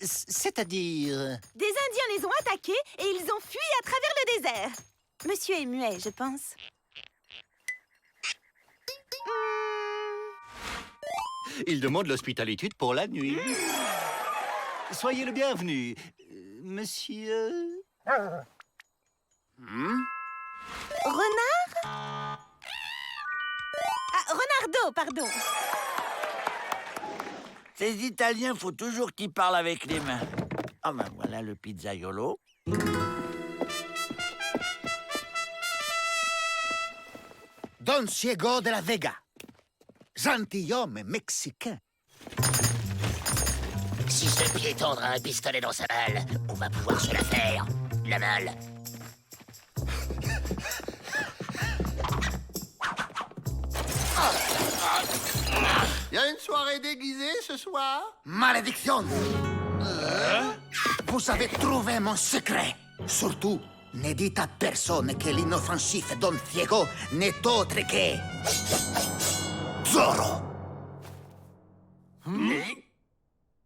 C'est-à-dire... Des Indiens les ont attaqués et ils ont fui à travers le désert. Monsieur est muet, je pense. Il demande l'hospitalité pour la nuit. Soyez le bienvenu, monsieur... Renard? Ah, Renardo, pardon. Ces Italiens, faut toujours qu'ils parlent avec les mains. Ah ben voilà le pizzaiolo. Don Diego de la Vega, gentilhomme mexicain. Si ce piéton a un pistolet dans sa malle, on va pouvoir se la faire. La malle. Y a une soirée déguisée ce soir? Malédiction! Vous avez trouvé mon secret. Surtout, ne dites à personne que l'inoffensif Don Diego n'est autre que... Zorro!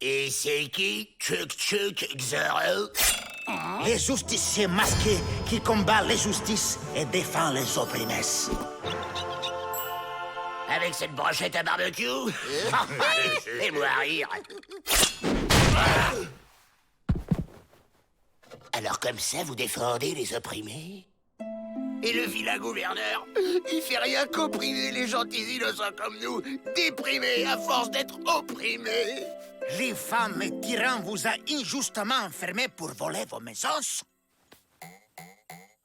Et c'est qui? Chuk Zorro? Les justiciers masqués qui combattent les justices et défendent les opprimés. Avec cette brochette à barbecue? Fais-moi rire. Alors comme ça, vous défendez les opprimés? Et le vilain gouverneur, il fait rien qu'opprimer les gentils innocents comme nous, déprimés à force d'être opprimés. Les femmes et tyrans vous a injustement enfermés pour voler vos maisons?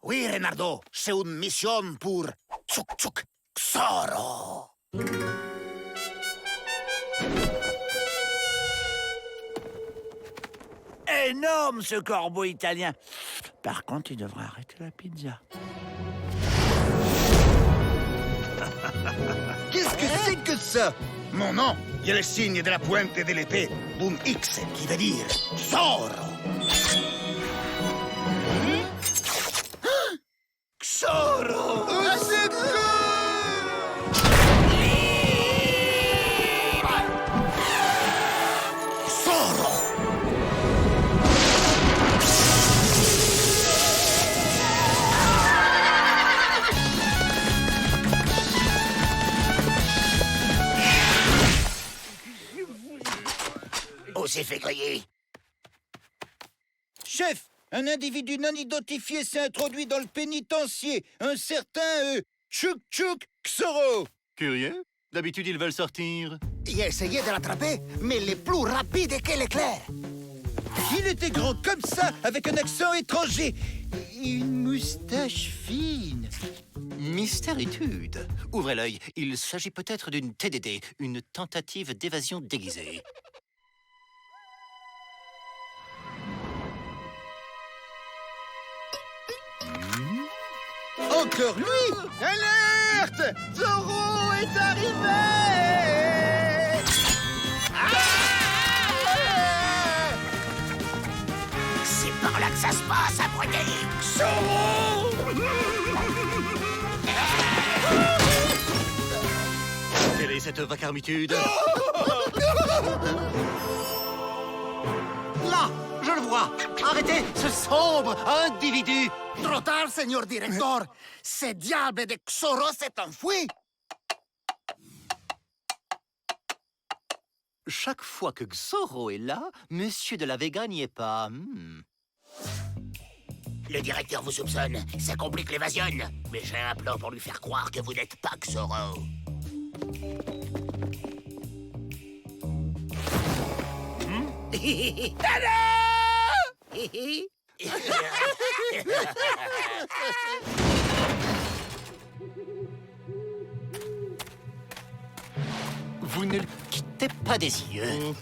Oui, Renardo, c'est une mission pour Chuk Zorro. Énorme ce corbeau italien. Par contre, il devrait arrêter la pizza. Qu'est-ce que c'est que ça? Mon nom, il y a le signe de la pointe de l'épée d'un X qui veut dire Zorro. Zorro! Zorro! On s'est fait griller. Chef, un individu non identifié s'est introduit dans le pénitencier. Un certain Chuk Zorro. Curieux. D'habitude, ils veulent sortir. Il a essayé de l'attraper, mais il est plus rapide que l'éclair. Il était grand comme ça, avec un accent étranger. Et une moustache fine. Mystéritude. Ouvrez l'œil. Il s'agit peut-être d'une TDD, une tentative d'évasion déguisée. Encore lui! Alerte! Zorro est arrivé! C'est par là que ça se passe, abruti. Zorro! Quelle est cette vacarmitude? Là, je le vois. Arrêtez ce sombre individu. Trop tard, Seigneur Directeur. Ce diable de Zorro s'est enfui. Chaque fois que Zorro est là, Monsieur de la Vega n'y est pas. Le directeur vous soupçonne, ça complique l'évasion. Mais j'ai un plan pour lui faire croire que vous n'êtes pas Zorro. Vous ne le quittez pas des yeux.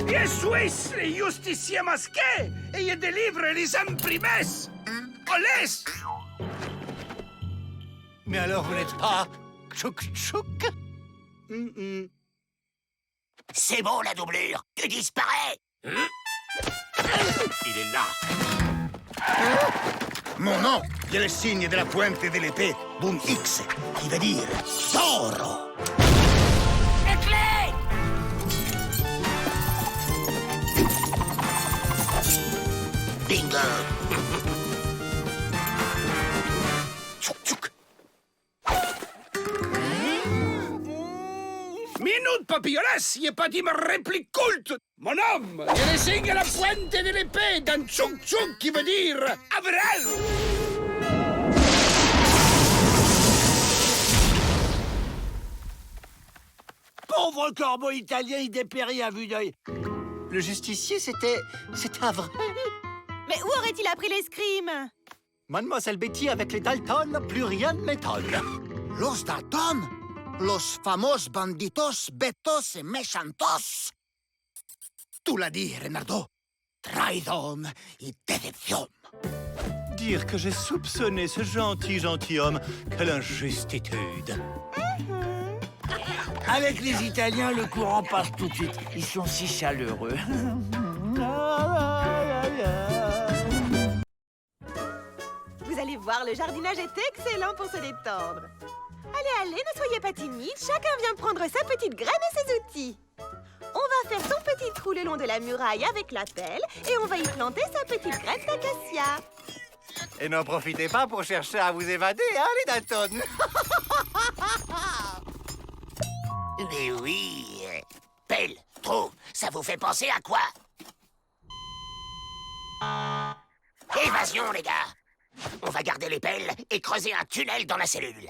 Les Suisses, les justiciers masqués, et ils délivrent les imprimés. Olès! Mais alors vous n'êtes pas Chuk. C'est bon, la doublure. Tu disparais. Il est là. Mon nom, il y a le signe de la pointe de l'épée, boom X, qui veut dire Zorro. Les clés! Bingo! Tchouk, tchouk. Minute, papillolas, il n'y a pas dit ma réplique culte. Mon homme, il y a le signe à la pointe de l'épée d'un tchouk tchouk qui veut dire Avril. Pauvre corbeau italien, il dépérit à vue d'œil. Le justicier, c'était un vrai. Mais où aurait-il appris l'escrime? Mademoiselle Betty, avec les Dalton, plus rien ne m'étonne. Los Dalton, los famos banditos, betos et méchantos. Tu l'as dit, Renardo. Traidon et déception. Dire que j'ai soupçonné ce gentilhomme, quelle injustitude. Avec les Italiens, le courant passe tout de suite. Ils sont si chaleureux. Vous allez voir, le jardinage est excellent pour se détendre. Allez, ne soyez pas timide. Chacun vient prendre sa petite graine et ses outils. On va faire son petit trou le long de la muraille avec la pelle et on va y planter sa petite graine d'acacia. Et n'en profitez pas pour chercher à vous évader, hein, les Dalton. Mais oui. Pelle, trou, ça vous fait penser à quoi? Évasion, les gars. On va garder les pelles et creuser un tunnel dans la cellule.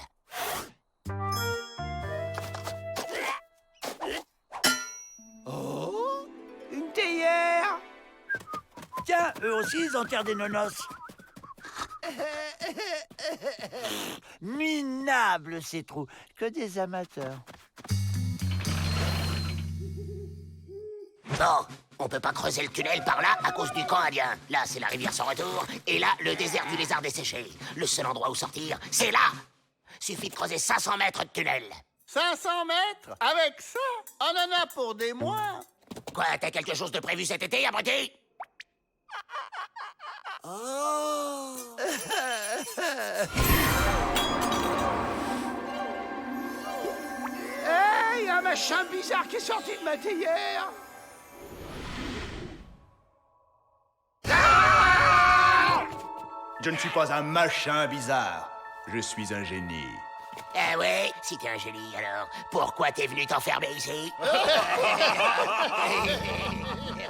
Oh, une théière. Tiens, eux aussi, ils enterrent des nonos. Minable, ces trous. Que des amateurs. Bon, on peut pas creuser le tunnel par là à cause du camp indien. Là, c'est la rivière sans retour, et là, le désert du lézard desséché. Le seul endroit où sortir, c'est là. Suffit de creuser 500 mètres de tunnel. 500 mètres? Avec ça, on en a pour des mois. Quoi, t'as quelque chose de prévu cet été, abruti? Oh. Hey, un machin bizarre qui est sorti de ma théière. Je ne suis pas un machin bizarre. Je suis un génie. Ah ouais, si t'es un génie, alors pourquoi t'es venu t'enfermer ici?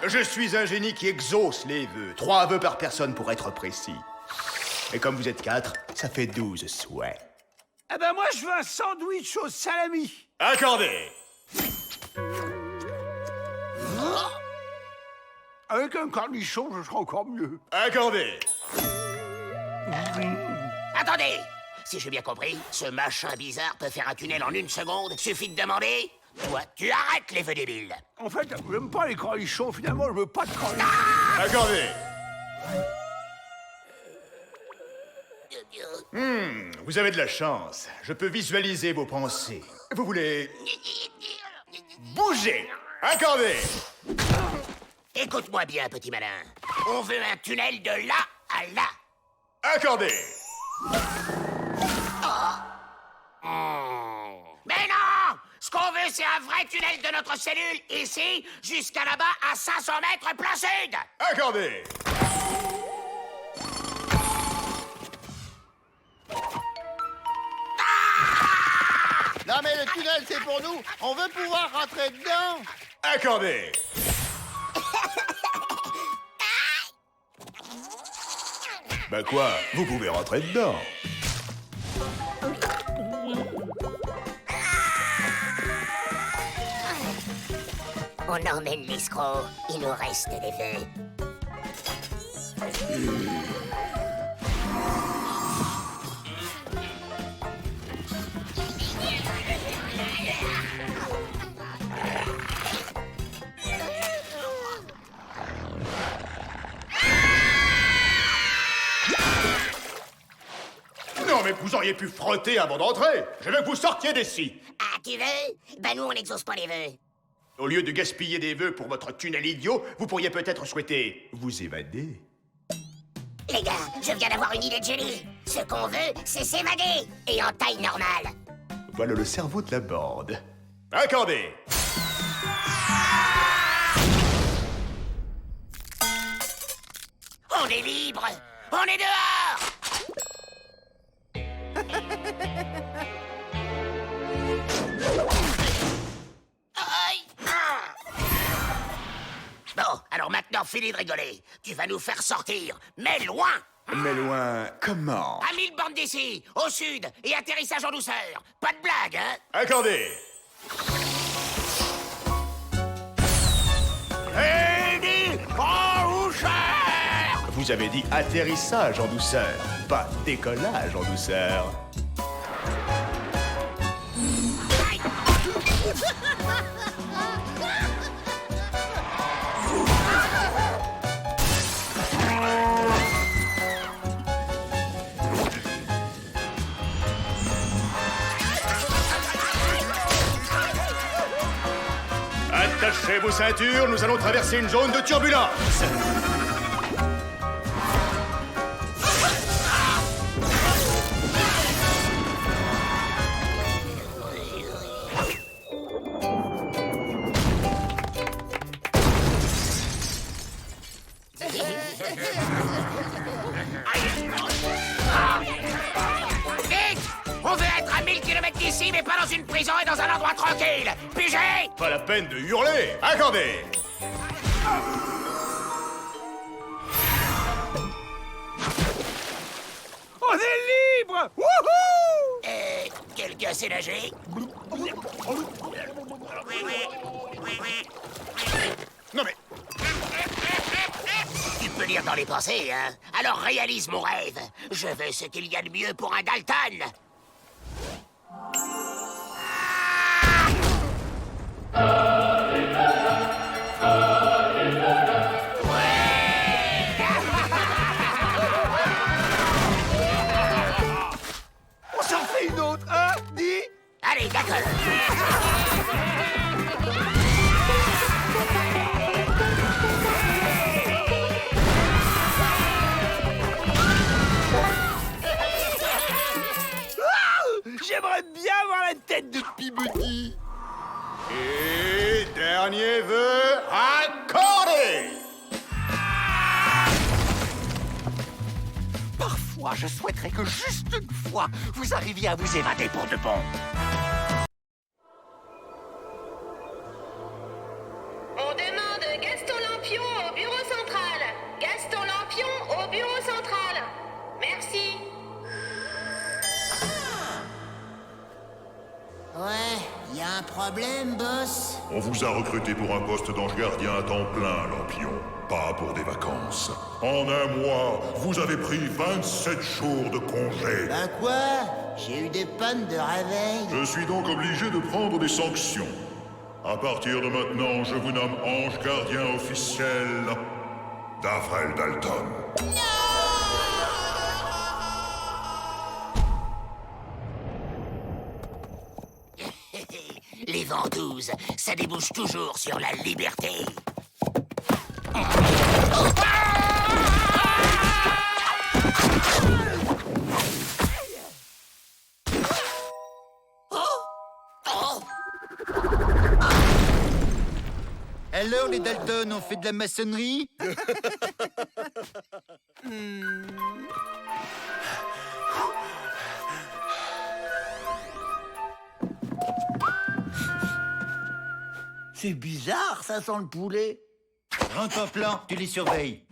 Je suis un génie qui exauce les vœux. 3 vœux par personne pour être précis. Et comme vous êtes 4, ça fait 12 souhaits. Eh ben moi, je veux un sandwich au salami. Accordé. Avec un cornichon, je serai encore mieux. Accordé. Attendez! Si j'ai bien compris, ce machin bizarre peut faire un tunnel en 1 seconde. Suffit de demander. Toi, tu arrêtes les vœux débiles. En fait, j'aime pas les cornichons, finalement, je veux pas de cornichons. Accordé. Vous avez de la chance. Je peux visualiser vos pensées. Vous voulez... bouger. Accordé. Écoute-moi bien, petit malin. On veut un tunnel de là à là. Accordé. Mais non! Ce qu'on veut, c'est un vrai tunnel de notre cellule, ici, jusqu'à là-bas, à 500 mètres plein sud! Accordé. Non mais le tunnel c'est pour nous. On veut pouvoir rentrer dedans. Accordé. Bah quoi? Vous pouvez rentrer dedans. On emmène l'escroc. Il nous reste des vœux. Non mais vous auriez pu frotter avant d'entrer. Je veux que vous sortiez d'ici. Ah, tu veux? Bah nous, on n'exauce pas les vœux. Au lieu de gaspiller des vœux pour votre tunnel idiot, vous pourriez peut-être souhaiter vous évader. Les gars, je viens d'avoir une idée de génie. Ce qu'on veut, c'est s'évader. Et en taille normale. Voilà le cerveau de la bande. Accordé. On est libre. On est dehors. Aïe. Bon, alors maintenant, fini de rigoler. Tu vas nous faire sortir, mais loin. Mais loin, comment? À 1000 bandes d'ici, au sud, et atterrissage en douceur. Pas de blague, hein? Accordé. Vous avez dit atterrissage en douceur, pas décollage en douceur. Attachez vos ceintures, nous allons traverser une zone de turbulence. Vite! On veut être à 1000 km d'ici, mais pas dans une prison et dans un endroit tranquille! Pigé! Pas la peine de hurler. Accordé. On est libre. Wouhou! Quelqu'un sait nager? Non mais... Tu peux lire dans les pensées, hein? Alors réalise mon rêve. Je veux ce qu'il y a de mieux pour un Dalton. On s'en fait une autre, hein? Dis. Allez, d'accord. J'aimerais bien avoir la tête de Peabody. Et dernier vœu, accordé. Parfois, je souhaiterais que juste une fois, vous arriviez à vous évader pour de bon. On demande Gaston Lampion au bureau central. Gaston Lampion au bureau central. Merci. Ouais, y a un problème, boss. On vous a recruté pour un poste d'ange gardien à temps plein, Lampion. Pas pour des vacances. En un mois, vous avez pris 27 jours de congé. Ben quoi? J'ai eu des pannes de réveil. Je suis donc obligé de prendre des sanctions. À partir de maintenant, je vous nomme ange gardien officiel d'Avril Dalton. Les ventouses, ça débouche toujours sur la liberté. Alors, les Dalton, on fait de la maçonnerie? C'est bizarre, ça sent le poulet. Rentre en plan, tu les surveilles.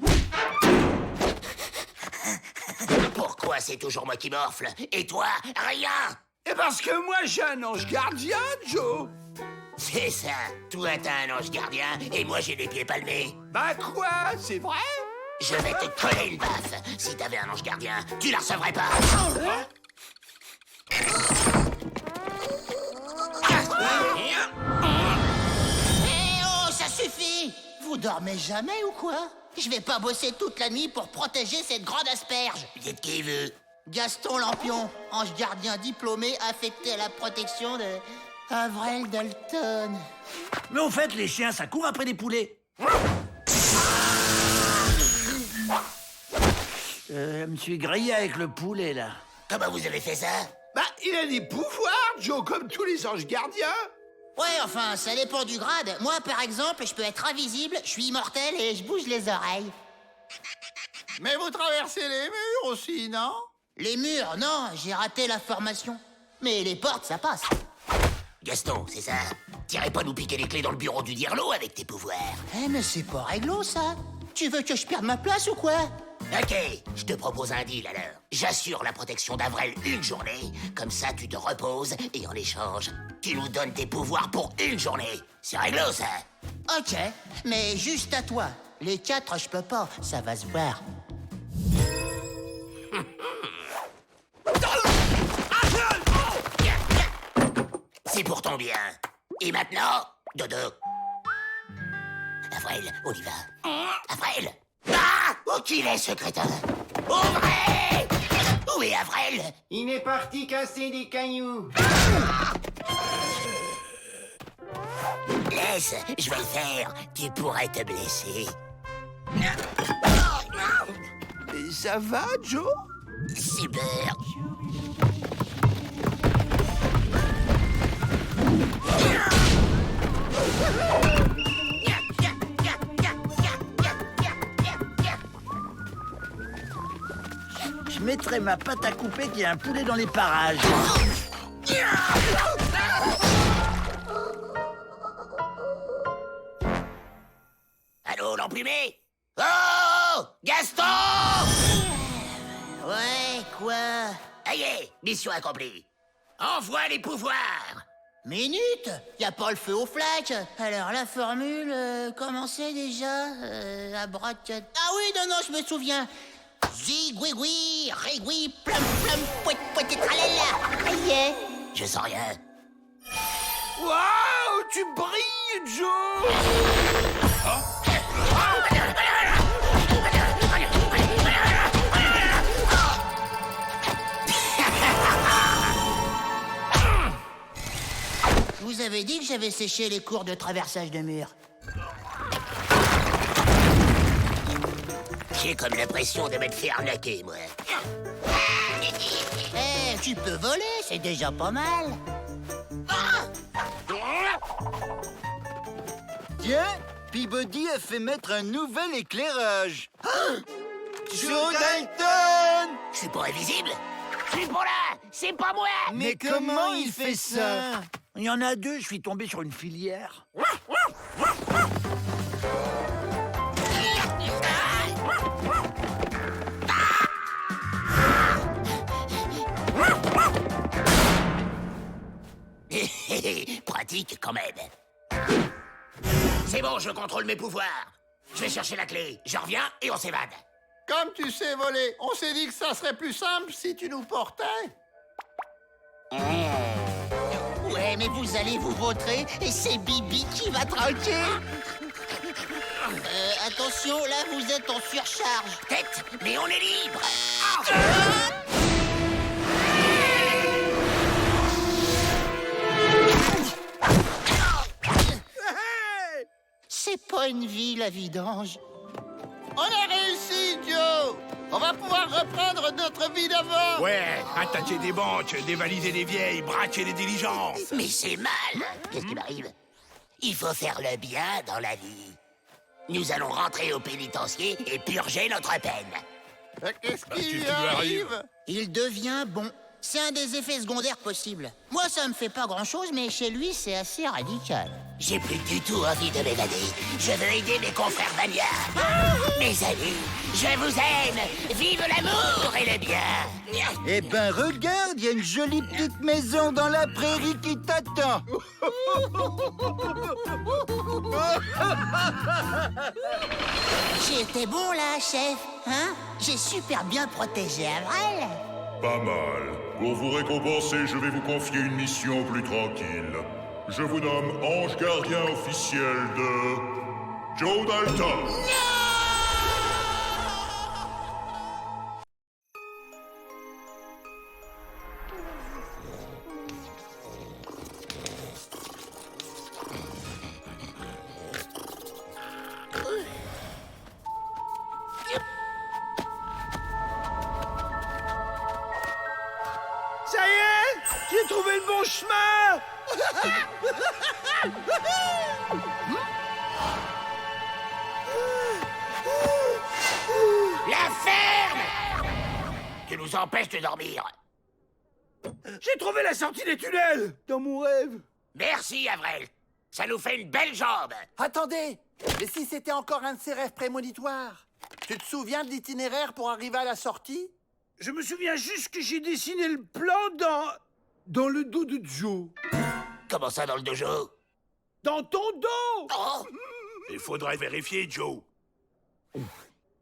Pourquoi c'est toujours moi qui morfle? Et toi, rien? Et parce que moi, j'ai un ange gardien, Joe. C'est ça. Toi, t'as un ange gardien et moi, j'ai les pieds palmés. Bah quoi? C'est vrai? Je vais te coller une baffe. Si t'avais un ange gardien, tu la recevrais pas. Eh oh, ça suffit! Vous dormez jamais ou quoi? Je vais pas bosser toute la nuit pour protéger cette grande asperge. Dites qui veut. Gaston Lampion, ange gardien diplômé affecté à la protection de Avril Dalton. Mais au fait, les chiens, ça court après des poulets. Je me suis grillé avec le poulet, là. Comment vous avez fait ça? Bah, il a des pouvoirs, Joe, comme tous les anges gardiens. Ouais, enfin, ça dépend du grade. Moi, par exemple, je peux être invisible, je suis immortel et je bouge les oreilles. Mais vous traversez les murs aussi, non? Les murs, non, j'ai raté la formation. Mais les portes, ça passe. Gaston, c'est ça? T'irais pas nous piquer les clés dans le bureau du Dirlo avec tes pouvoirs? Eh, mais c'est pas réglo, ça. Tu veux que je perde ma place ou quoi? Ok, je te propose un deal alors. J'assure la protection d'Avrel une journée, comme ça tu te reposes, et en échange, tu nous donnes tes pouvoirs pour une journée. C'est réglo, ça? Ok, mais juste à toi. Les 4, je peux pas, ça va se voir. C'est pour ton bien. Et maintenant, dodo. Avrel, on y va. Avrel! Ah! Où qu'il est, ce crétin? Ouvrez! Où est Avrel? Il est parti casser des cailloux. Laisse, je vais le faire. Tu pourrais te blesser. Et ça va, Joe? Super. Je mettrai ma pâte à couper qu'il y a un poulet dans les parages. Allô, l'emplumer? Oh! Gaston! Ouais, quoi? Allez, mission accomplie. Envoie les pouvoirs. Minute? Y a pas le feu aux flaques. Alors, la formule, comment c'est déjà? Abracad... Ah oui, non, je me souviens. Zigouigoui, rigoui, plum, plum, pouet, pouet, tralala. Aïe, est. Je sens rien. Waouh, tu brilles, Joe! Vous avez dit que j'avais séché les cours de traversage de murs. J'ai comme l'impression de m'être fait arnaquer, moi. Eh, tu peux voler, c'est déjà pas mal. Tiens, Peabody a fait mettre un nouvel éclairage. Joe Dalton! Je suis pas invisible? Je suis pas là! C'est pas moi! Mais comment il fait ça? Il y en a deux, je suis tombé sur une filière. Pratique quand même. C'est bon, je contrôle mes pouvoirs. Je vais chercher la clé. Je reviens et on s'évade. Comme tu sais voler, on s'est dit que ça serait plus simple si tu nous portais. Ouais, mais vous allez vous vautrer et c'est Bibi qui va tranquer. Attention, là, vous êtes en surcharge. Tête, mais on est libre. C'est pas une vie, la vidange. On a réussi, Joe! On va pouvoir reprendre notre vie d'avant! Ouais, attaquer des banques, dévaliser des vieilles, braquer les diligences. Mais c'est mal. Qu'est-ce qui m'arrive? Il faut faire le bien dans la vie. Nous allons rentrer au pénitencier et purger notre peine. Qu'est-ce qui Qu'est-ce lui qui lui arrive? Il devient bon. C'est un des effets secondaires possibles. Moi, ça me fait pas grand-chose, mais chez lui, c'est assez radical. J'ai plus du tout envie de m'évader. Je veux aider mes confrères bagnards. Mes amis, je vous aime. Vive l'amour et le bien. Eh ben regarde, il y a une jolie petite maison dans la prairie qui t'attend. J'ai été bon, là, chef. Hein? J'ai super bien protégé Avrel. Pas mal. Pour vous récompenser, je vais vous confier une mission plus tranquille. Je vous nomme ange gardien officiel de Joe Dalton. J'ai trouvé le bon chemin! La ferme! Tu nous empêches de dormir. J'ai trouvé la sortie des tunnels! Dans mon rêve! Merci, Avril. Ça nous fait une belle jambe. Attendez! Mais si c'était encore un de ces rêves prémonitoires? Tu te souviens de l'itinéraire pour arriver à la sortie? Je me souviens juste que j'ai dessiné le plan dans le dos de Joe. Comment ça, dans le dojo? Dans ton dos! Oh! Il faudrait vérifier, Joe.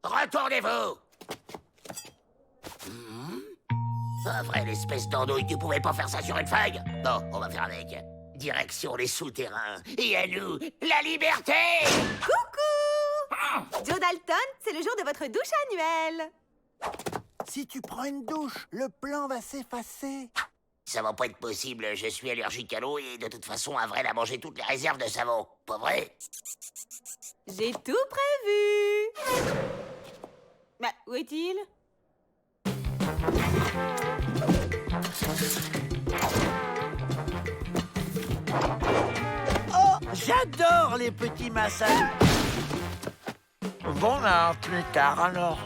Retournez-vous! Avril, espèce d'andouille, tu pouvais pas faire ça sur une feuille? Bon, on va faire avec. Direction les souterrains. Et à nous, la liberté! Coucou! Joe Dalton, c'est le jour de votre douche annuelle. Si tu prends une douche, le plan va s'effacer. Ça va pas être possible, je suis allergique à l'eau et de toute façon, Avril a mangé toutes les réserves de savon. Pas vrai? J'ai tout prévu. Bah, où est-il? Oh, j'adore les petits massages. Bon, plus tard alors.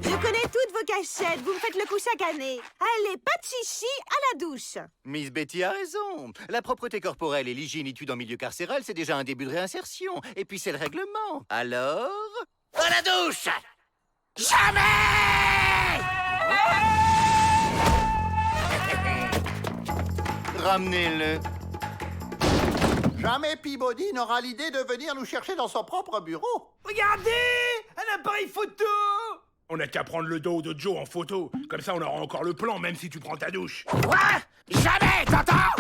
Je connais toutes vos cachettes. Vous me faites le coup chaque année. Allez, pas de chichi, à la douche. Miss Betty a raison. La propreté corporelle et l'hygiénitude en milieu carcéral, c'est déjà un début de réinsertion. Et puis c'est le règlement. Alors... À la douche! Jamais! Ramenez-le. Jamais Peabody n'aura l'idée de venir nous chercher dans son propre bureau. Regardez! Un appareil photo! On n'a qu'à prendre le dos de Joe en photo. Comme ça, on aura encore le plan, même si tu prends ta douche. Quoi? Jamais, t'entends?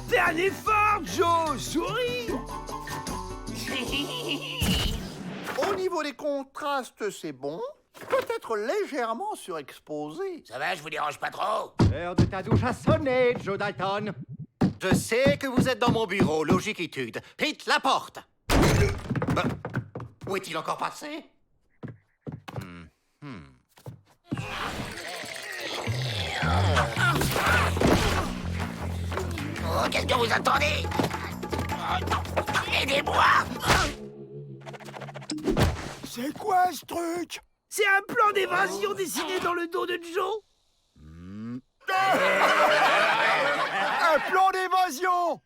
Fais un effort, Joe! Souris! Au niveau des contrastes, c'est bon. Peut-être légèrement surexposé. Ça va, je vous dérange pas trop? L'heure de ta douche a sonné, Joe Dalton. Je sais que vous êtes dans mon bureau, logiquitude. Pete, la porte. Où est-il encore passé? Oh, qu'est-ce que vous attendez? Aidez-moi! C'est quoi ce truc? C'est un plan d'évasion dessiné dans le dos de Joe? Un plan d'évasion!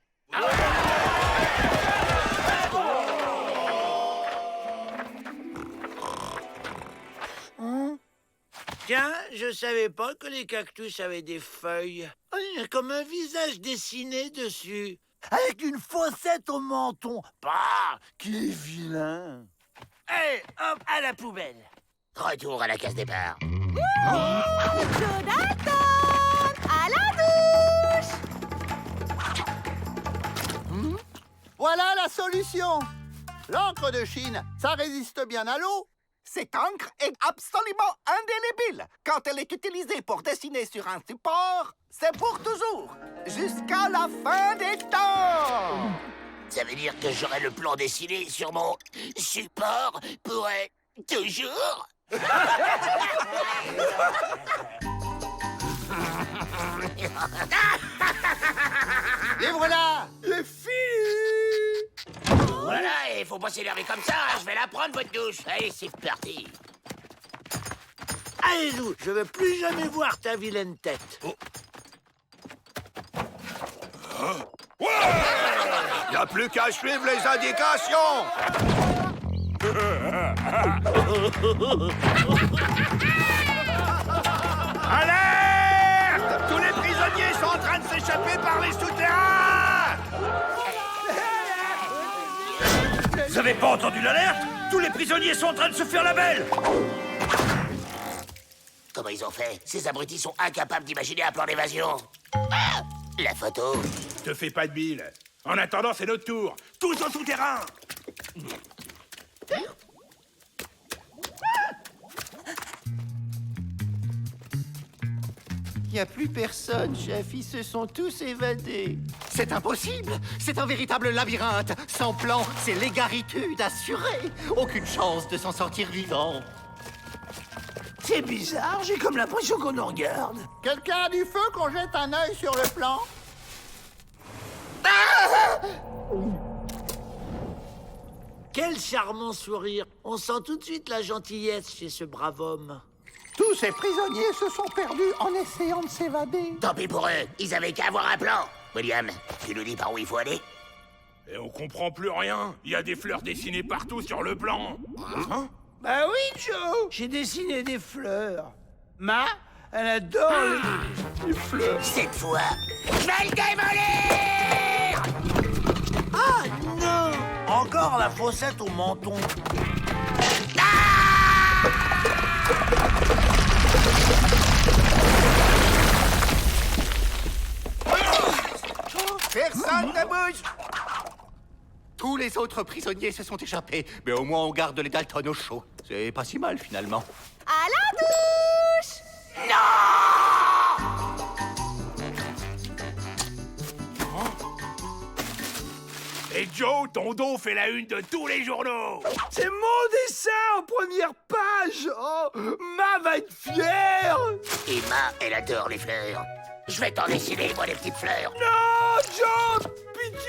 Tiens, je savais pas que les cactus avaient des feuilles. Oh, il y a comme un visage dessiné dessus. Avec une fossette au menton. Bah, qui est vilain. Allez, hop, à la poubelle. Retour à la case départ. Joe Dalton, à la douche. Voilà la solution. L'encre de Chine, ça résiste bien à l'eau. Cette encre est absolument indélébile. Quand elle est utilisée pour dessiner sur un support, c'est pour toujours, jusqu'à la fin des temps. Ça veut dire que j'aurai le plan dessiné sur mon support pour toujours? Et voilà. Les filles! Voilà, et faut pas s'énerver comme ça, hein, je vais la prendre, votre douche. Allez, c'est parti. Allez, Lou, je veux plus jamais voir ta vilaine tête. Y a plus qu'à suivre les indications. Alerte! Tous les prisonniers sont en train de s'échapper par les souterrains! Vous avez pas entendu l'alerte? Tous les prisonniers sont en train de se faire la belle! Comment ils ont fait? Ces abrutis sont incapables d'imaginer un plan d'évasion. Ah! La photo. Te fais pas de bile. En attendant, c'est notre tour. Tous au souterrain! Il n'y a plus personne, chef. Ils se sont tous évadés. C'est impossible. C'est un véritable labyrinthe. Sans plan, c'est l'égaritude assurée. Aucune chance de s'en sortir vivant. C'est bizarre, j'ai comme l'impression qu'on nous regarde. Quelqu'un a du feu qu'on jette un œil sur le plan? Quel charmant sourire. On sent tout de suite la gentillesse chez ce brave homme. Tous ces prisonniers se sont perdus en essayant de s'évader. Tant pis pour eux, ils avaient qu'à avoir un plan. William, tu nous dis par où il faut aller? Et on comprend plus rien. Il y a des fleurs dessinées partout sur le plan. Hein? Bah oui, Joe. J'ai dessiné des fleurs. Ma, elle adore les fleurs. Cette fois, je vais le démolir! Ah non! Encore la fossette au menton. Personne ne bouge! Tous les autres prisonniers se sont échappés, mais au moins on garde les Dalton au chaud. C'est pas si mal, finalement. À la douche! Et Joe, ton dos fait la une de tous les journaux. C'est mon dessin en première page. Oh, Ma va être fière. Et Ma, elle adore les fleurs. Je vais t'en dessiner, moi, les petites fleurs. Non, Joe, pitié.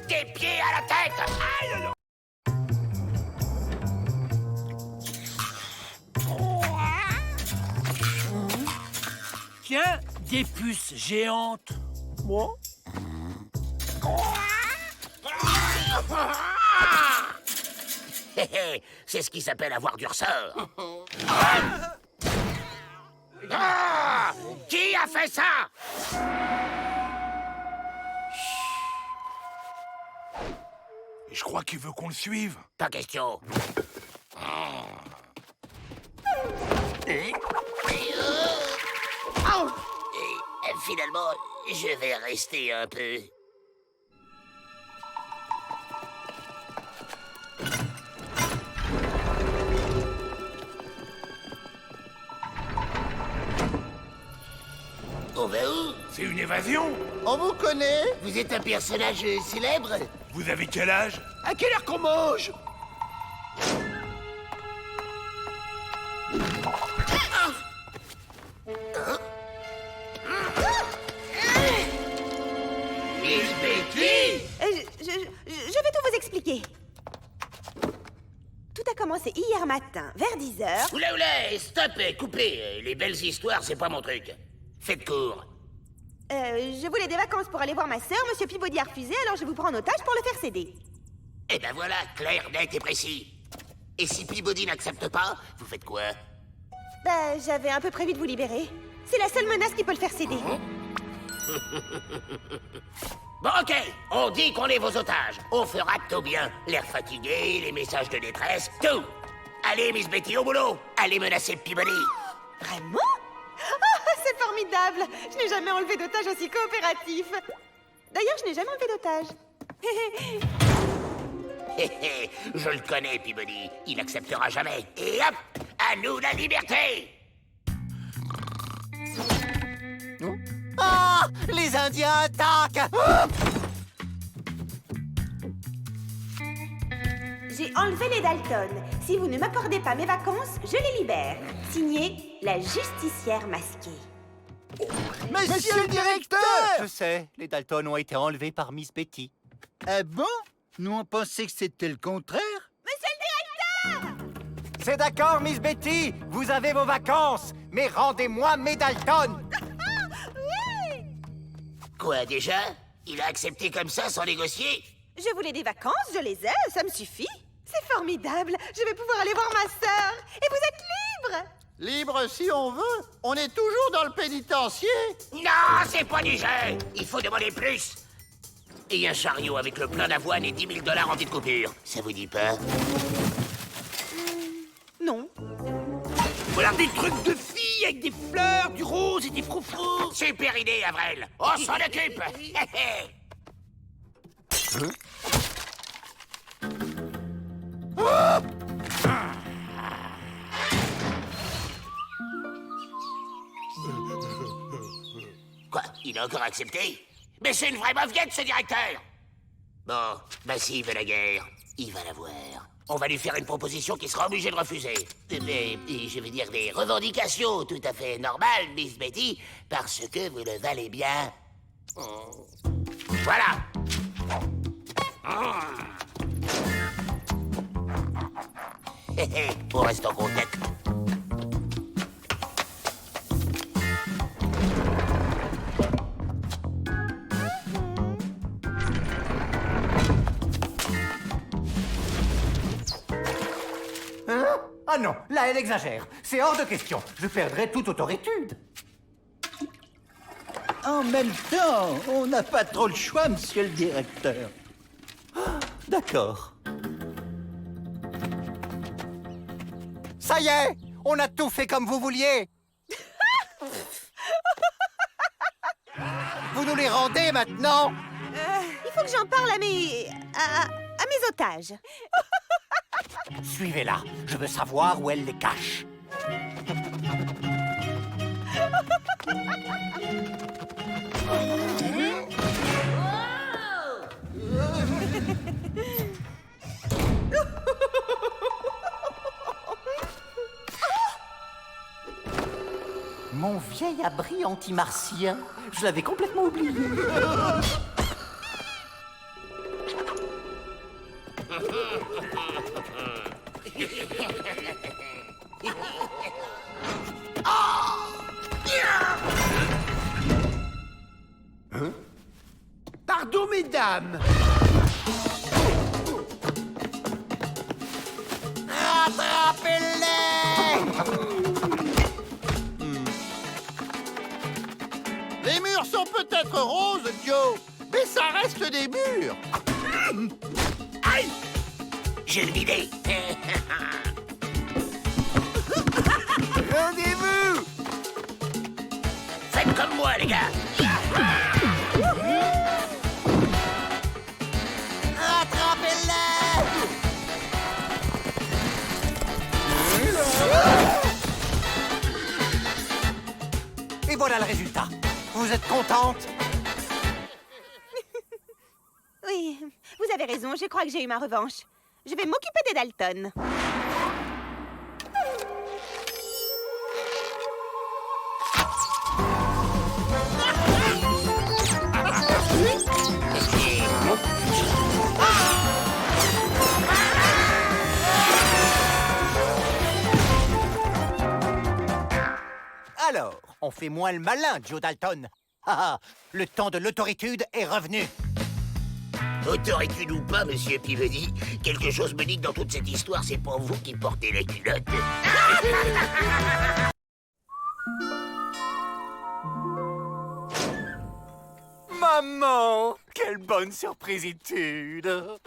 Des pieds à la tête! Aïe, aïe, aïe. Tiens, des puces géantes. Moi? Hé hé, c'est ce qui s'appelle avoir du ressort. Ah! Qui a fait ça? Je crois qu'il veut qu'on le suive. Pas question. Et finalement, je vais rester un peu. On va où? C'est une évasion. On vous connaît? Vous êtes un personnage célèbre? Vous avez quel âge? À quelle heure qu'on mange? Miss Betty! Je vais tout vous expliquer. Tout a commencé hier matin, vers 10h. Oula oula, stop, coupez. Les belles histoires, c'est pas mon truc. Faites court. Je voulais des vacances pour aller voir ma sœur. Monsieur Peabody a refusé, alors je vous prends en otage pour le faire céder. Eh ben voilà, clair, net et précis. Et si Peabody n'accepte pas, vous faites quoi? Bah, j'avais un peu prévu de vous libérer. C'est la seule menace qui peut le faire céder. Bon, ok, on dit qu'on est vos otages. On fera tout bien. L'air fatigué, les messages de détresse, tout. Allez, Miss Betty, au boulot. Allez menacer Peabody. Vraiment? Oh, c'est formidable! Je n'ai jamais enlevé d'otage aussi coopératif. D'ailleurs, je n'ai jamais enlevé d'otage. Hé hé, je le connais, Peabody. Il n'acceptera jamais. Et hop, à nous la liberté! Ah! Les Indiens attaquent! J'ai enlevé les Dalton. Si vous ne m'accordez pas mes vacances, je les libère. Signé, la justicière masquée. Monsieur le directeur! Je sais, les Dalton ont été enlevés par Miss Betty. Ah bon? Nous, on pensait que c'était le contraire. C'est d'accord, Miss Betty, vous avez vos vacances, mais rendez-moi mes Dalton! Quoi, déjà? Il a accepté comme ça, sans négocier? Je voulais des vacances, je les ai, ça me suffit. C'est formidable, je vais pouvoir aller voir ma sœur. Et vous êtes libre! Libre si on veut. On est toujours dans le pénitencier. Non, c'est pas du jeu! Il faut demander plus! Et un chariot avec le plein d'avoine et 10 000 $ en petite coupure. Ça vous dit pas? Non. Voilà des trucs de filles avec des fleurs, du rose et des froufrous. Super idée, Avril! On s'en occupe! Quoi? Il a encore accepté? Mais c'est une vraie mauviette, ce directeur! Bon, bah s'il veut la guerre, il va la voir. On va lui faire une proposition qu'il sera obligé de refuser. Je vais dire des revendications tout à fait normales, Miss Betty, parce que vous le valez bien. Voilà. On reste en contact. Hein? Ah non, là elle exagère. C'est hors de question. Je perdrai toute autoritude. En même temps, on n'a pas trop le choix, monsieur le directeur. D'accord. Ça y est, on a tout fait comme vous vouliez. Vous nous les rendez maintenant? Il faut que j'en parle à mes otages. Suivez-la, je veux savoir où elle les cache. Mon vieil abri anti-martien, je l'avais complètement oublié. Pardon, mesdames. Les murs sont peut-être roses, Joe, mais ça reste des murs. Aïe! J'ai une idée. Rendez-vous! Faites comme moi, les gars. Et voilà le résultat. Vous êtes contente? Oui, vous avez raison, je crois que j'ai eu ma revanche. Je vais m'occuper des Dalton. Alors, on fait moins le malin, Joe Dalton. Ah, le temps de l'autoritude est revenu. Autoritude ou pas, monsieur Peabody, quelque chose me dit que dans toute cette histoire, c'est pas vous qui portez la culotte. Maman, quelle bonne surprisitude.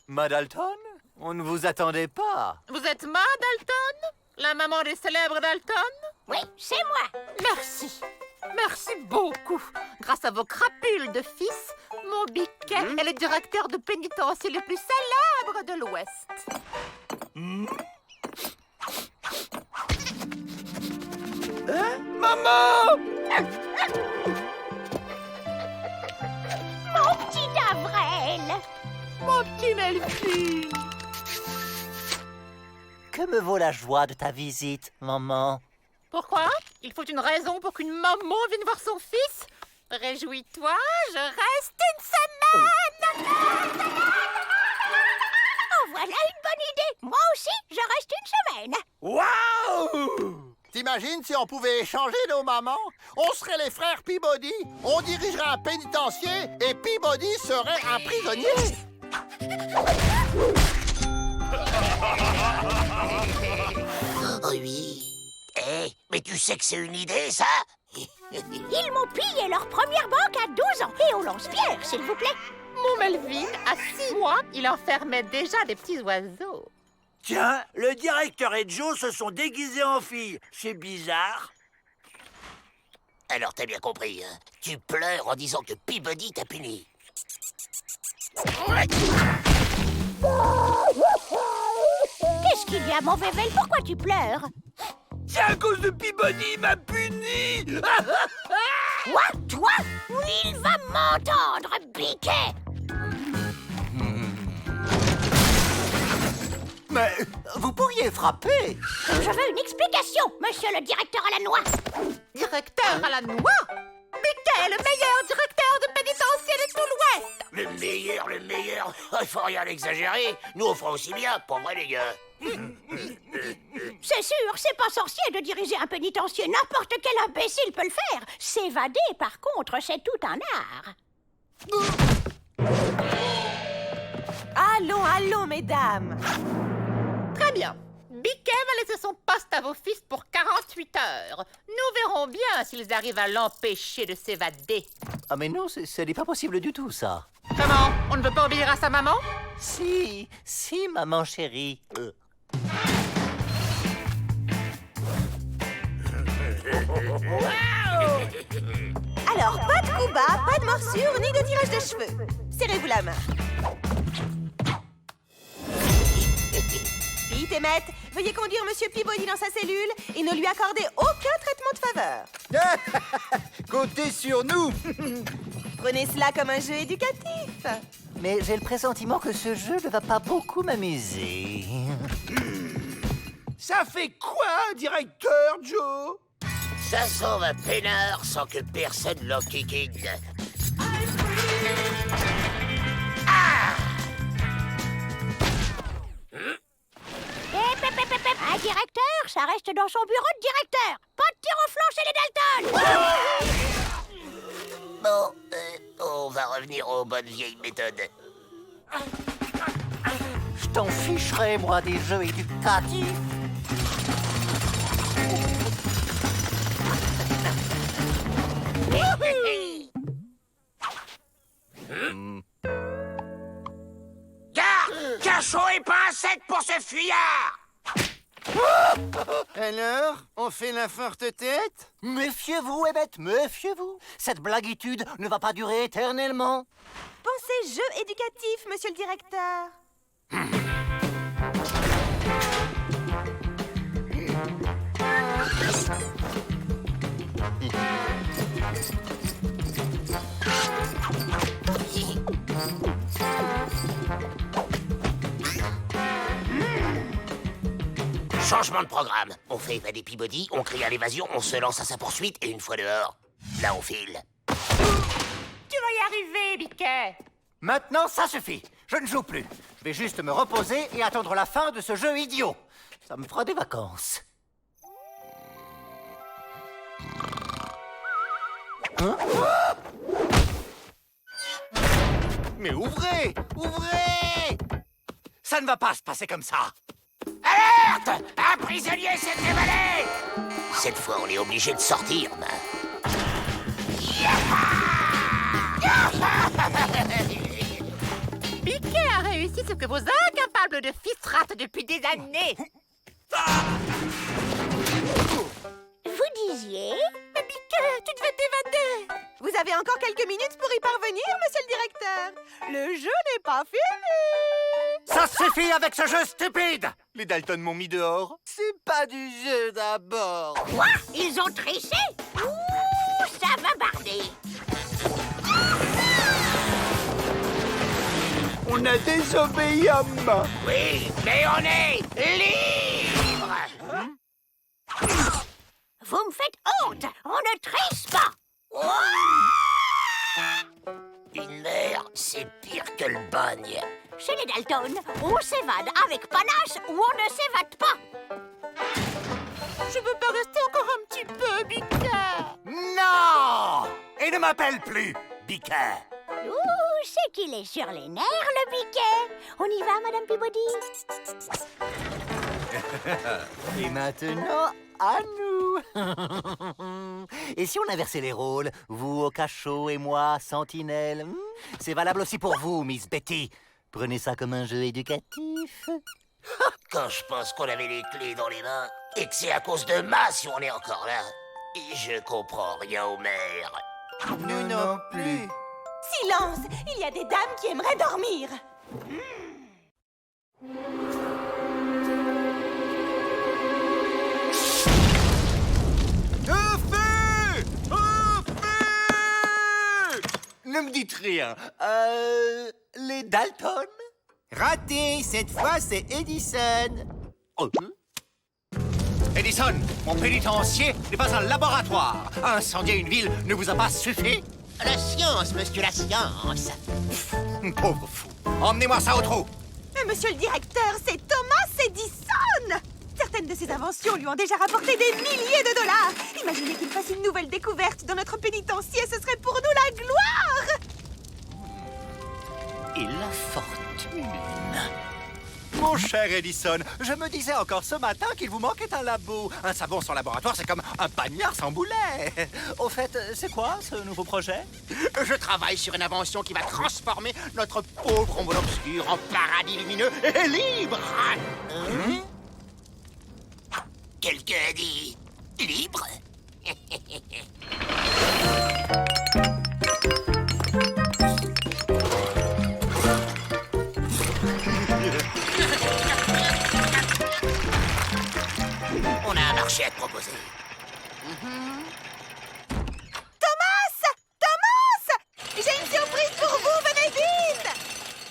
Ma Dalton, on ne vous attendait pas. Vous êtes Ma Dalton? La maman des célèbres Dalton? Oui, c'est moi. Merci. Merci beaucoup. Grâce à vos crapules de fils, mon biquet est le directeur de pénitencier le plus célèbre de l'Ouest. Maman! Mon petit Davrel. Mon petit Melfi. Que me vaut la joie de ta visite, maman? Pourquoi? Il faut une raison pour qu'une maman vienne voir son fils? Réjouis-toi, je reste une semaine! Oh, voilà une bonne idée. Moi aussi, je reste une semaine. Waouh! T'imagines si on pouvait échanger nos mamans? On serait les frères Peabody, on dirigerait un pénitencier et Peabody serait un prisonnier. Oh oui. Mais tu sais que c'est une idée, ça? Ils m'ont pillé leur première banque à 12 ans. Et au lance-pierre, s'il vous plaît. Mon Melvin, à 6 mois, il enfermait déjà des petits oiseaux. Tiens, le directeur et Joe se sont déguisés en filles. C'est bizarre. Alors, t'as bien compris, hein? Tu pleures en disant que Peabody t'a puni. Qu'est-ce qu'il y a, mon Vével? Pourquoi tu pleures? C'est à cause de Peabody, il m'a puni. Quoi? Toi? Il va m'entendre, Biquet. Mais vous pourriez frapper. Je veux une explication, monsieur le directeur à la noix. Directeur à la noix? Mickey, le meilleur directeur de pénitencier de tout l'Ouest! Le meilleur. Il faut rien exagérer. Nous, on fera aussi bien, pas vrai, les gars? C'est sûr, c'est pas sorcier de diriger un pénitencier. N'importe quel imbécile peut le faire. S'évader, par contre, c'est tout un art. Allons, mesdames. Très bien. Biquet va laisser son poste à vos fils pour 48 heures. Nous verrons bien s'ils arrivent à l'empêcher de s'évader. Ah mais non, ce n'est pas possible du tout, ça. Comment? On ne veut pas obéir à sa maman? Si, maman chérie. Alors, pas de coups bas, pas de morsure, ni de tirage de cheveux. Serrez-vous la main. Pete et Matt, veuillez conduire Monsieur Peabody dans sa cellule et ne lui accorder aucun traitement de faveur. Comptez sur nous. Prenez cela comme un jeu éducatif. Mais j'ai le pressentiment que ce jeu ne va pas beaucoup m'amuser. Ça fait quoi, directeur Joe? Ça s'en va peinard sans que personne l'enquiquine. Un directeur, ça reste dans son bureau de directeur. Pas de tir au flanc chez les Dalton. Bon, on va revenir aux bonnes vieilles méthodes. Je t'en ficherai, moi, des jeux éducatifs. Garde! Cachot et pas un sec pour ce fuyard! Alors, on fait la forte tête? Méfiez-vous, Emmett, méfiez-vous. Cette blaguitude ne va pas durer éternellement. Pensez jeu éducatif, monsieur le directeur. Changement de programme. On fait évader Peabody, on crie à l'évasion, on se lance à sa poursuite et une fois dehors, là on file. Tu vas y arriver, Biquet. Maintenant, ça suffit. Je ne joue plus. Je vais juste me reposer et attendre la fin de ce jeu idiot. Ça me fera des vacances. Hein? Mais ouvrez! Ouvrez! Ça ne va pas se passer comme ça. Alerte! Un prisonnier s'est évadé! Cette fois, on est obligé de sortir, Biquet a réussi ce que vos incapables de fils ratent depuis des années. Vous disiez? Mais Biquet, tu devais t'évader. Vous avez encore quelques minutes pour y parvenir, monsieur le directeur. Le jeu n'est pas fini. Ça suffit avec ce jeu stupide! Les Dalton m'ont mis dehors. C'est pas du jeu d'abord. Quoi? Ils ont triché? Ouh, ça va barder. On a désobéi à main. Oui, mais on est libre! Vous me faites honte. On ne triche pas. Une mère, c'est pire que le bagne. Chez les Dalton, on s'évade avec panache ou on ne s'évade pas. Je veux pas rester encore un petit peu, Biquet. Non! Et ne m'appelle plus, Biquet. Ouh, c'est qu'il est sur les nerfs, le Biquet. On y va, Madame Peabody? Et maintenant, à nous. Et si on inversait les rôles? Vous au cachot et moi, sentinelle. C'est valable aussi pour vous, Miss Betty. Prenez ça comme un jeu éducatif. Quand je pense qu'on avait les clés dans les mains et que c'est à cause de Ma si on est encore là, je comprends rien au maire. Nous non plus. Silence! Il y a des dames qui aimeraient dormir. Ne me dites rien. Les Dalton? Raté. Cette fois, c'est Edison. Oh. Edison, mon pénitencier n'est pas un laboratoire. Incendier une ville ne vous a pas suffi? La science, monsieur, la science. Pauvre fou. Emmenez-moi ça au trou. Mais monsieur le directeur, c'est Thomas Edison! Certaines de ses inventions lui ont déjà rapporté des milliers de dollars. Imaginez qu'il fasse une nouvelle découverte dans notre pénitencier, ce serait pour nous la gloire! Et la fortune. Mon cher Edison, je me disais encore ce matin qu'il vous manquait un labo. Un savon sans laboratoire, c'est comme un pagnard sans boulet. Au fait, c'est quoi ce nouveau projet? Je travaille sur une invention qui va transformer notre pauvre ombre obscur en paradis lumineux et libre. Quelqu'un a dit libre? On a un marché à te proposer. Thomas! J'ai une surprise pour vous, venez vite!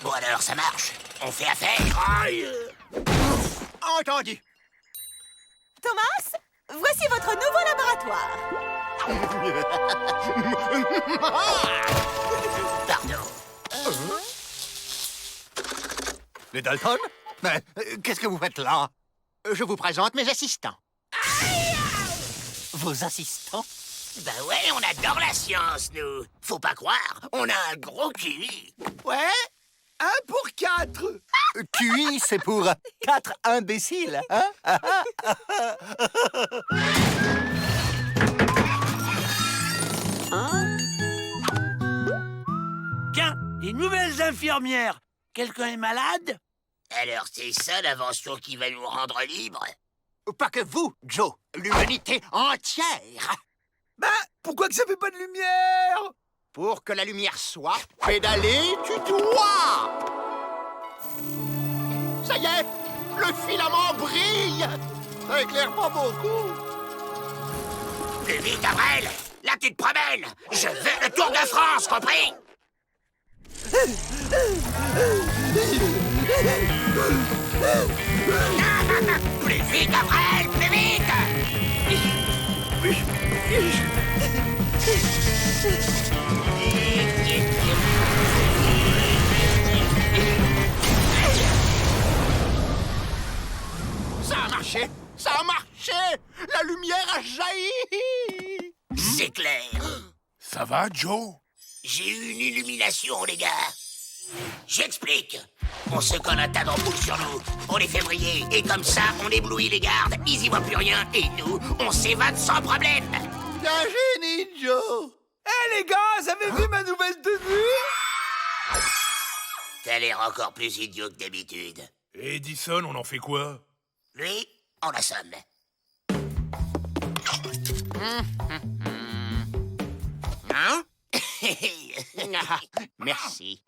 Bon alors, ça marche. On fait affaire. Aïe. Entendu. Thomas, voici votre nouveau laboratoire. Pardon. Les Dalton? Mais qu'est-ce que vous faites là? Je vous présente mes assistants. Vos assistants? Ben ouais, on adore la science, nous. Faut pas croire, on a un gros QI. Ouais, 1 pour 4. QI, c'est pour 4 imbéciles, hein? Tiens, les nouvelles infirmières. Quelqu'un est malade? Alors c'est ça l'invention qui va nous rendre libres? Pas que vous, Joe. L'humanité entière. Ben, pourquoi que ça fait pas de lumière? Pour que la lumière soit, pédaler, tu dois. Ça y est, le filament brille. Ça éclaire pas beaucoup. Plus vite, Avril. Là, tu te promènes. Je veux le Tour de France, compris? Plus vite, Avril, plus vite. Ça a marché. Ça a marché. La lumière a jailli. C'est clair. Ça va, Joe? J'ai eu une illumination, les gars. J'explique. On se colle un tas d'ampoules sur nous. On les fait briller. Et comme ça, on éblouit les gardes. Ils y voient plus rien. Et nous, on s'évade sans problème. Un génie, Joe. Eh les gars, vous avez vu ma nouvelle tenue? T'as l'air encore plus idiot que d'habitude. Et Edison, on en fait quoi? Lui, on l'assomme. Hein? Merci.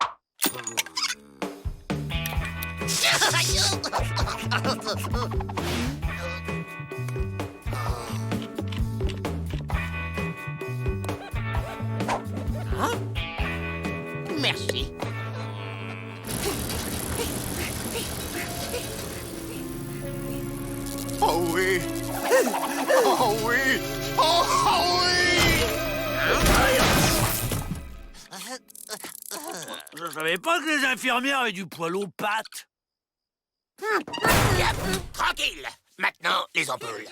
Hein? Merci. Oh oui. Oh oui. Oh oui. Je savais pas que les infirmières avaient du poil aux pattes. Yep, tranquille. Maintenant, les ampoules.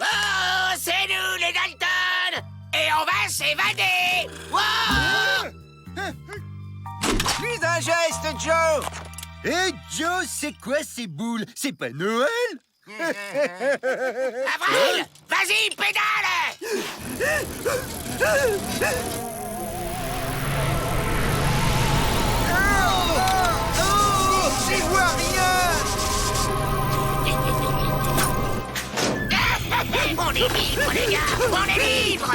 Oh, c'est nous, les Dalton! Et on va s'évader! Wow! Plus un geste, Joe! Hé, Joe, c'est quoi ces boules? C'est pas Noël? Avril! Vas-y, pédale! Oh, j'y vois rien! On est libre, les gars! On est libre!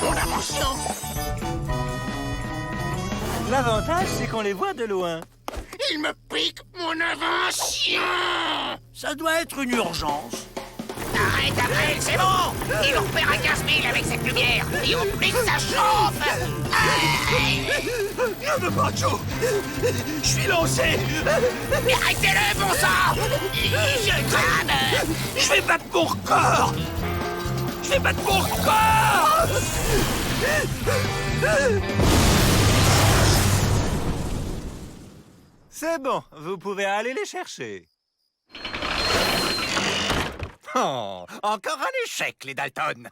Mon invention! L'avantage, c'est qu'on les voit de loin. Il me pique mon invention! Ça doit être une urgence. Arrête, Avril, c'est bon! Il nous repère à 15 000 avec cette lumière! Et en plus, ça chauffe! Ne me pas, Joe! Je suis lancé! Mais arrêtez-le, bon sang! Je crame! Je vais battre mon record! Je vais battre mon record! C'est bon, vous pouvez aller les chercher. Oh, encore un échec, les Dalton.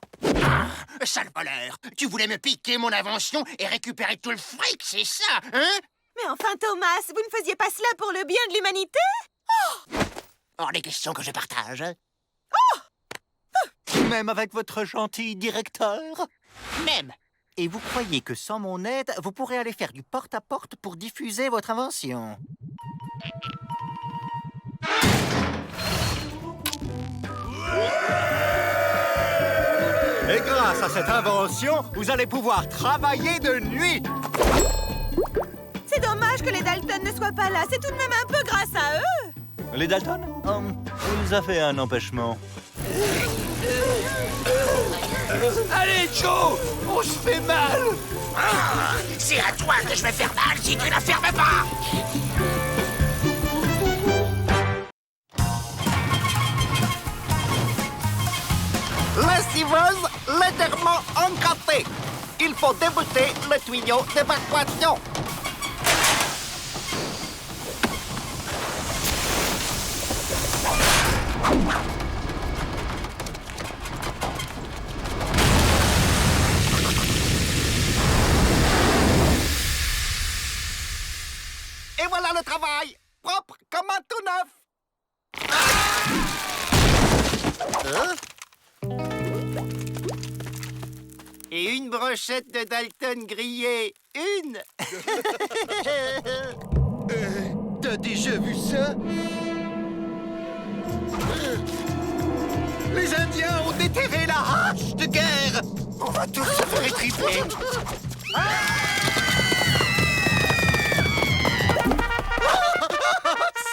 Sale voleur, tu voulais me piquer mon invention et récupérer tout le fric, c'est ça, hein? Mais enfin, Thomas, vous ne faisiez pas cela pour le bien de l'humanité? Hors des questions que je partage. Même avec votre gentil directeur? Même. Et vous croyez que sans mon aide, vous pourrez aller faire du porte-à-porte pour diffuser votre invention? Et grâce à cette invention, vous allez pouvoir travailler de nuit! C'est dommage que les Dalton ne soient pas là. C'est tout de même un peu grâce à eux. Les Dalton? On nous a fait un empêchement. Allez, Joe! On se fait mal! Ah, c'est à toi que je vais faire mal si tu la fermes pas! Lessiveuse légèrement encrassée. Il faut débuter le tuyau d'évacuation. Et voilà le travail, propre comme un tout neuf. Et une brochette de Dalton grillée. Une. T'as déjà vu ça? Les Indiens ont déterré la hache de guerre! On va tous se faire étriper!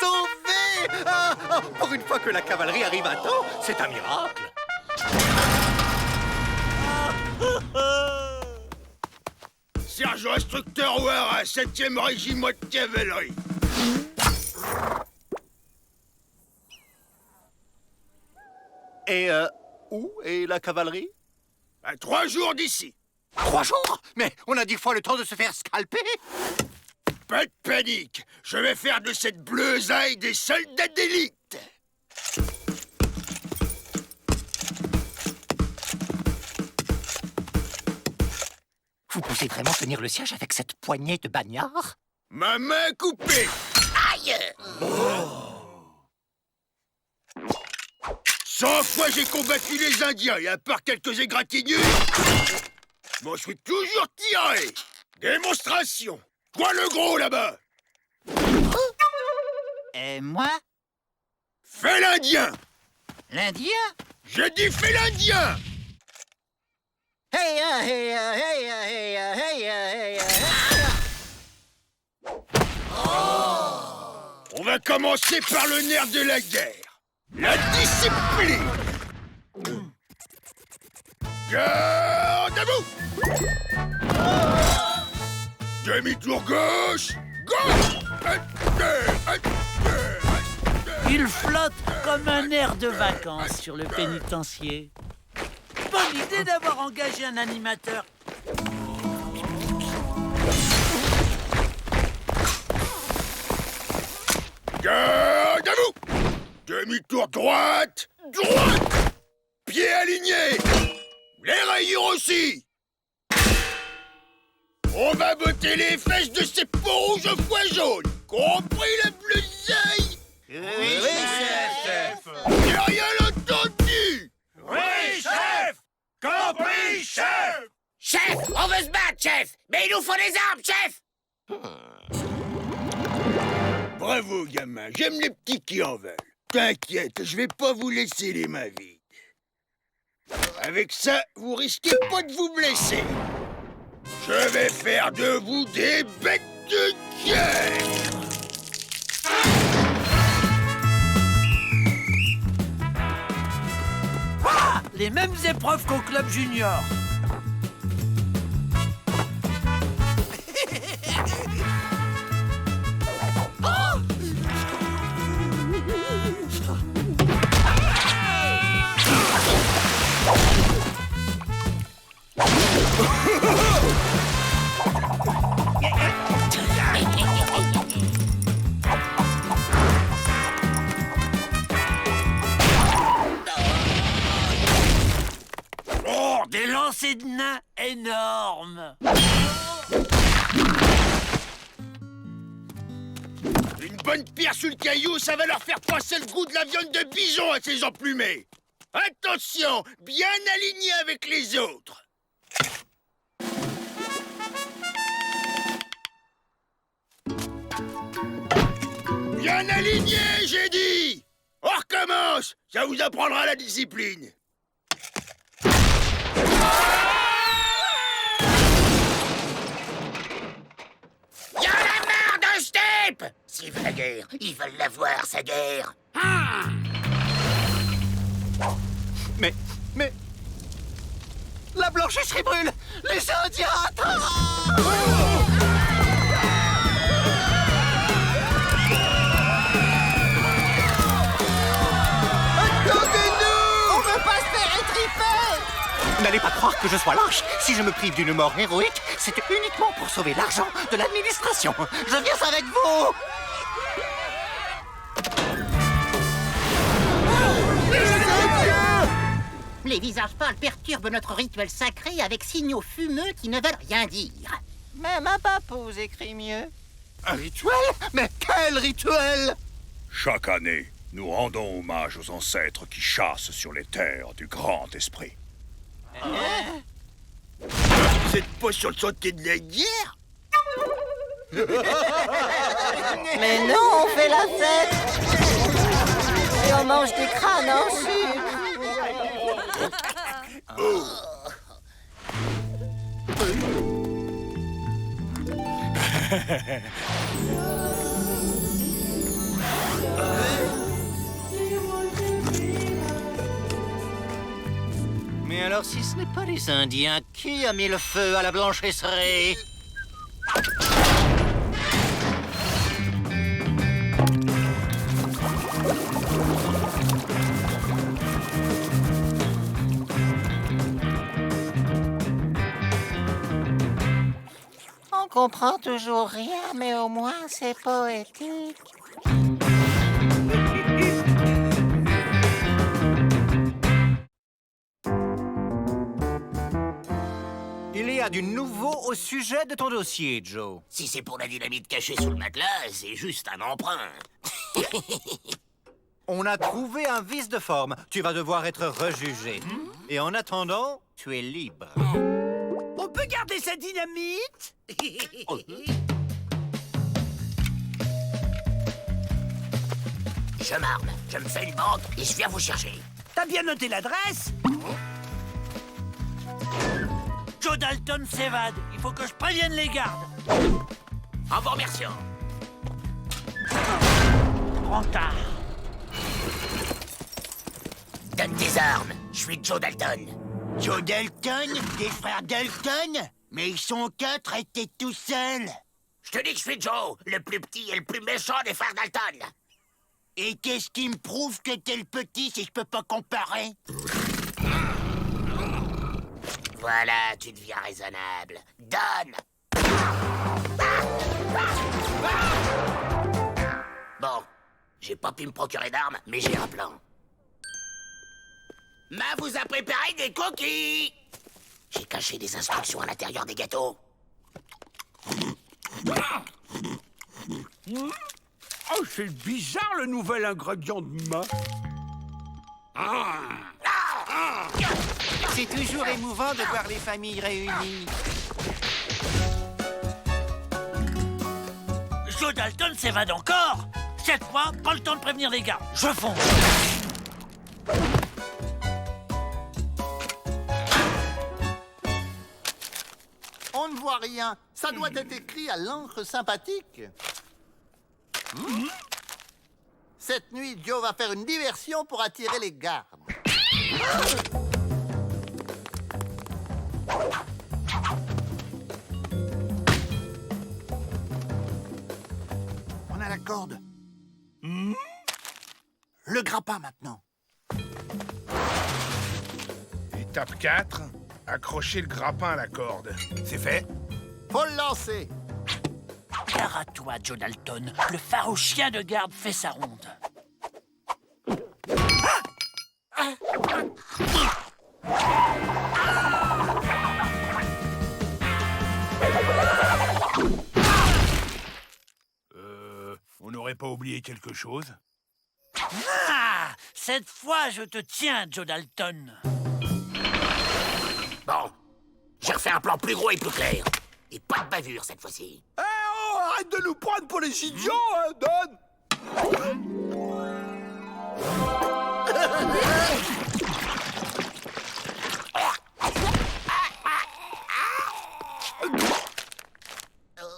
Sauvé! Pour une fois que la cavalerie arrive à temps, c'est un miracle! Sergent instructeur Ouara, 7e régiment de cavalerie. Et où est la cavalerie? À 3 jours d'ici. 3 jours? Mais on a 10 fois le temps de se faire scalper! Pas de panique. Je vais faire de cette bleusaille des soldats d'élite. Vous pensez vraiment tenir le siège avec cette poignée de bagnards? Ma main coupée. Aïe! 100 fois j'ai combattu les Indiens et à part quelques égratignures, je m'en suis toujours tiré. Démonstration. Quoi le gros là-bas? Moi? Fais l'Indien. L'Indien? J'ai dit fais l'Indien. Hey, hey, hey, hey, hey, hey, On va commencer par le nerf de la guerre. La discipline. Garde à vous. Demi-tour gauche. Gauche. Il flotte comme un air de vacances sur le pénitencier. Bonne idée d'avoir engagé un animateur. Garde à vous. Demi-tour droite. Droite. Pied aligné. Les rayures aussi. On va botter les fesses de ces peaux rouges aux foies jaunes. Compris la bleusaille? Oui, chef. J'ai rien entendu. Oui, chef. Compris, chef. Chef, on veut se battre, chef! Mais il nous faut des armes, chef! Bravo, gamin. J'aime les petits qui en veulent. T'inquiète, je vais pas vous laisser les mains vides. Avec ça, vous risquez pas de vous blesser. Je vais faire de vous des bêtes de guerre. les mêmes épreuves qu'au club junior. Oh, des lancers de nains énormes. Une bonne pierre sous le caillou, ça va leur faire passer le goût de la viande de bison à ces emplumés. Attention, bien aligné avec les autres. Bien aligné, j'ai dit. On recommence, ça vous apprendra la discipline. Y'en a marre de ce type! S'ils veulent la guerre, ils veulent la voir, sa guerre. Mais... La blanchisserie brûle! Les Indiens attendent! On veut pas se faire étriper! N'allez pas croire que je sois lâche. Si je me prive d'une mort héroïque, c'est uniquement pour sauver l'argent de l'administration. Je viens avec vous! Les visages pâles perturbent notre rituel sacré avec signaux fumeux qui ne veulent rien dire. Même un papouze écrit mieux. Un rituel? Mais quel rituel? Chaque année, nous rendons hommage aux ancêtres qui chassent sur les terres du grand esprit. Vous êtes pas sur le sentier de la guerre? Mais non, on fait la fête! Et on mange des crânes en sucre! Mais alors, si ce n'est pas les Indiens, qui a mis le feu à la blanchisserie? On comprend toujours rien, mais au moins c'est poétique. Il y a du nouveau au sujet de ton dossier, Joe. Si c'est pour la dynamite cachée sous le matelas, c'est juste un emprunt. On a trouvé un vice de forme. Tu vas devoir être rejugé. Et en attendant, tu es libre. On peut garder sa dynamite? Je m'arme, je me fais une banque et je viens vous chercher. T'as bien noté l'adresse? Joe Dalton s'évade. Il faut que je prévienne les gardes. En vous remerciant. Trop tard. Donne tes armes. Je suis Joe Dalton. Joe Dalton? Des frères Dalton? Mais ils sont 4 et t'es tout seul. Je te dis que je suis Joe, le plus petit et le plus méchant des frères Dalton. Et qu'est-ce qui me prouve que t'es le petit si je peux pas comparer? Voilà, tu deviens raisonnable. Donne! Bon, j'ai pas pu me procurer d'armes, mais j'ai un plan. Ma vous a préparé des cookies! J'ai caché des instructions à l'intérieur des gâteaux. Oh, c'est bizarre le nouvel ingrédient de ma. C'est toujours émouvant de voir les familles réunies. Joe Dalton s'évade encore. Cette fois, pas le temps de prévenir les gardes. Je fonce. On ne voit rien. Ça doit être écrit à l'encre sympathique. Cette nuit, Joe va faire une diversion pour attirer les gardes. la corde. Le grappin, maintenant. Étape 4, accrocher le grappin à la corde. C'est fait? Faut le lancer. Gare à toi, Joe Dalton. Le phare chien de garde fait sa ronde. On n'aurait pas oublié quelque chose? Ah! Cette fois, je te tiens, Joe Dalton. Bon, j'ai refait un plan plus gros et plus clair. Et pas de bavure cette fois-ci. Eh oh, arrête de nous prendre pour les idiots, hein, Don!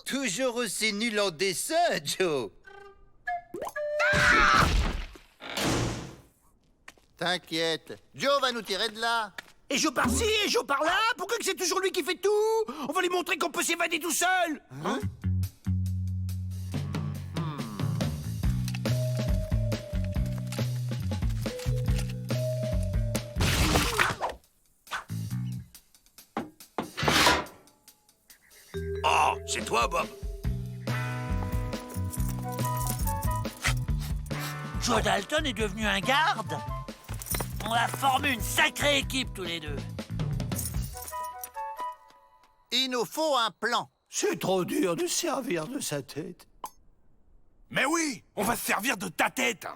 Toujours aussi nul en dessin, Joe. T'inquiète, Joe va nous tirer de là. Et Joe par-ci, et Joe par-là. Pourquoi que c'est toujours lui qui fait tout? On va lui montrer qu'on peut s'évader tout seul. Hein? Oh, c'est toi, Bob. Joe Dalton est devenu un garde? On a formé une sacrée équipe tous les deux. Il nous faut un plan. C'est trop dur de servir de sa tête. Mais oui, on va se servir de ta tête.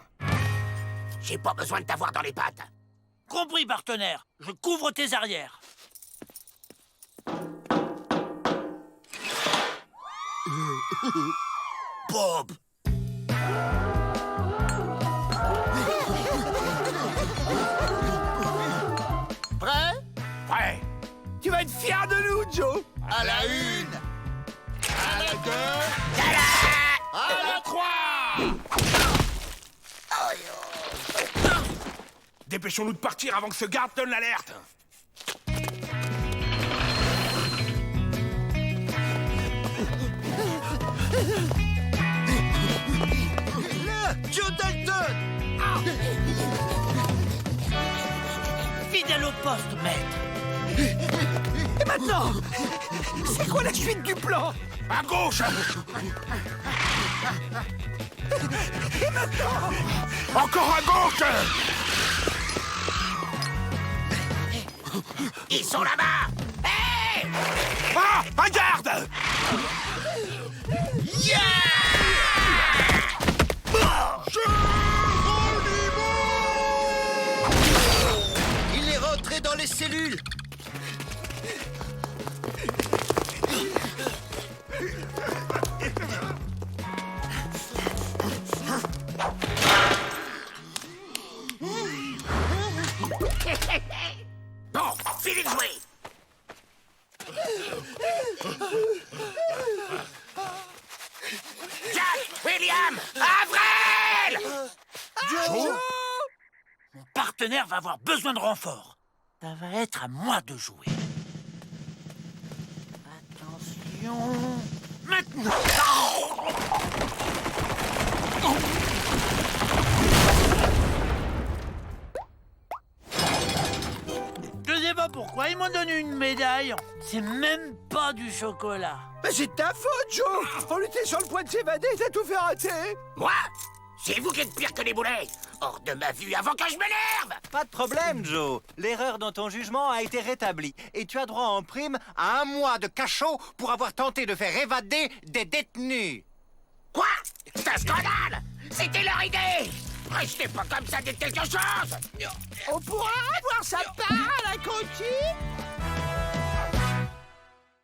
J'ai pas besoin de t'avoir dans les pattes. Compris, partenaire. Je couvre tes arrières. Bob! Prêt? Ouais. Tu vas être fier de nous, Joe. À la une, à la deux, À la 3! Dépêchons-nous de partir avant que ce garde donne l'alerte. Là, Joe Dalton! Fidèle au poste, maître. Et maintenant, c'est quoi la suite du plan? À gauche! Et maintenant? Encore à gauche! Ils sont là-bas! Hé! Ah! Un garde! Il est rentré dans les cellules. Bon, finis de jouer! Jack! William! Avril! Joe! Mon partenaire va avoir besoin de renfort. Ça va être à moi de jouer. Attention... Maintenant! Je sais pas pourquoi, ils m'ont donné une médaille. C'est même pas du chocolat. Mais c'est ta faute, Joe. On était sur le point de s'évader, t'as tout fait rater. Moi? C'est vous qui êtes pire que les boulets! Hors de ma vue avant que je m'énerve! Pas de problème, Joe. L'erreur dans ton jugement a été rétablie. Et tu as droit en prime à 1 mois de cachot pour avoir tenté de faire évader des détenus. Quoi? C'est un scandale! C'était leur idée! Restez pas comme ça, dites quelque chose! On pourra avoir sa part à la cantine?